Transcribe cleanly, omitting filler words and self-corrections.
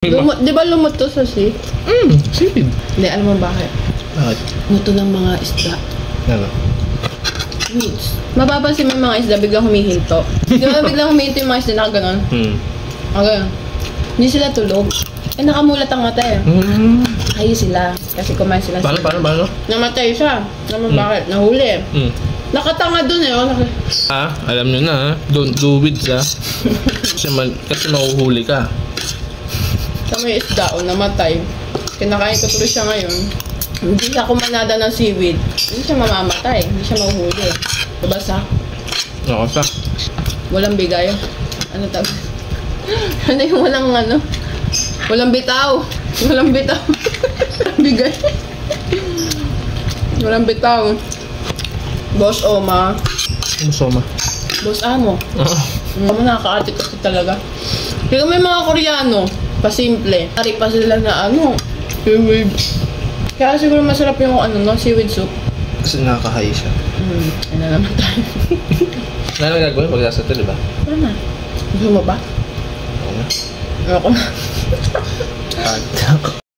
Di ba lumot to sa sea? Sipid. Hindi, alam mo bakit? Bakit? Luto ng mga isda. Ano? Roots. Mapapansin mo yung mga isda, biglang humihinto. Di ba biglang humihinto yung mga isda na gano'n? Okay. Hindi sila tulog. Eh, nakamulat ang mata eh. Kayo sila. Kasi kumain sila. Paano? Namatay siya. Naman bakit? Nahuli. Nakatanga dun eh. Alam nyo na, don't do with kasi mahuhuli ka. Sa may isda o namatay. Kinakain ko tuloy siya ngayon. Hindi siya kumanada ng seaweed. Hindi siya mamamatay. Hindi siya mahuhuli. Babasa. Nakasa. Walang bigay. Ano tawag? Ano yung walang ano? Walang bitaw. Walang bitaw. Bigay. Walang bitaw. Boss Oma. Soma. Boss Amo. Ako nakaka-atik kasi talaga. Kaya may mga Koreano, pasimple. Tari pa sila na ano, seaweed. Kaya siguro masarap yung ano, no, seaweed soup. Kasi nakakahayi siya. Ano naman tayo. Ano na gagawin pag nasa ito, di ba? Ano na? Gusto mo ba? Oo na. Ayoko na.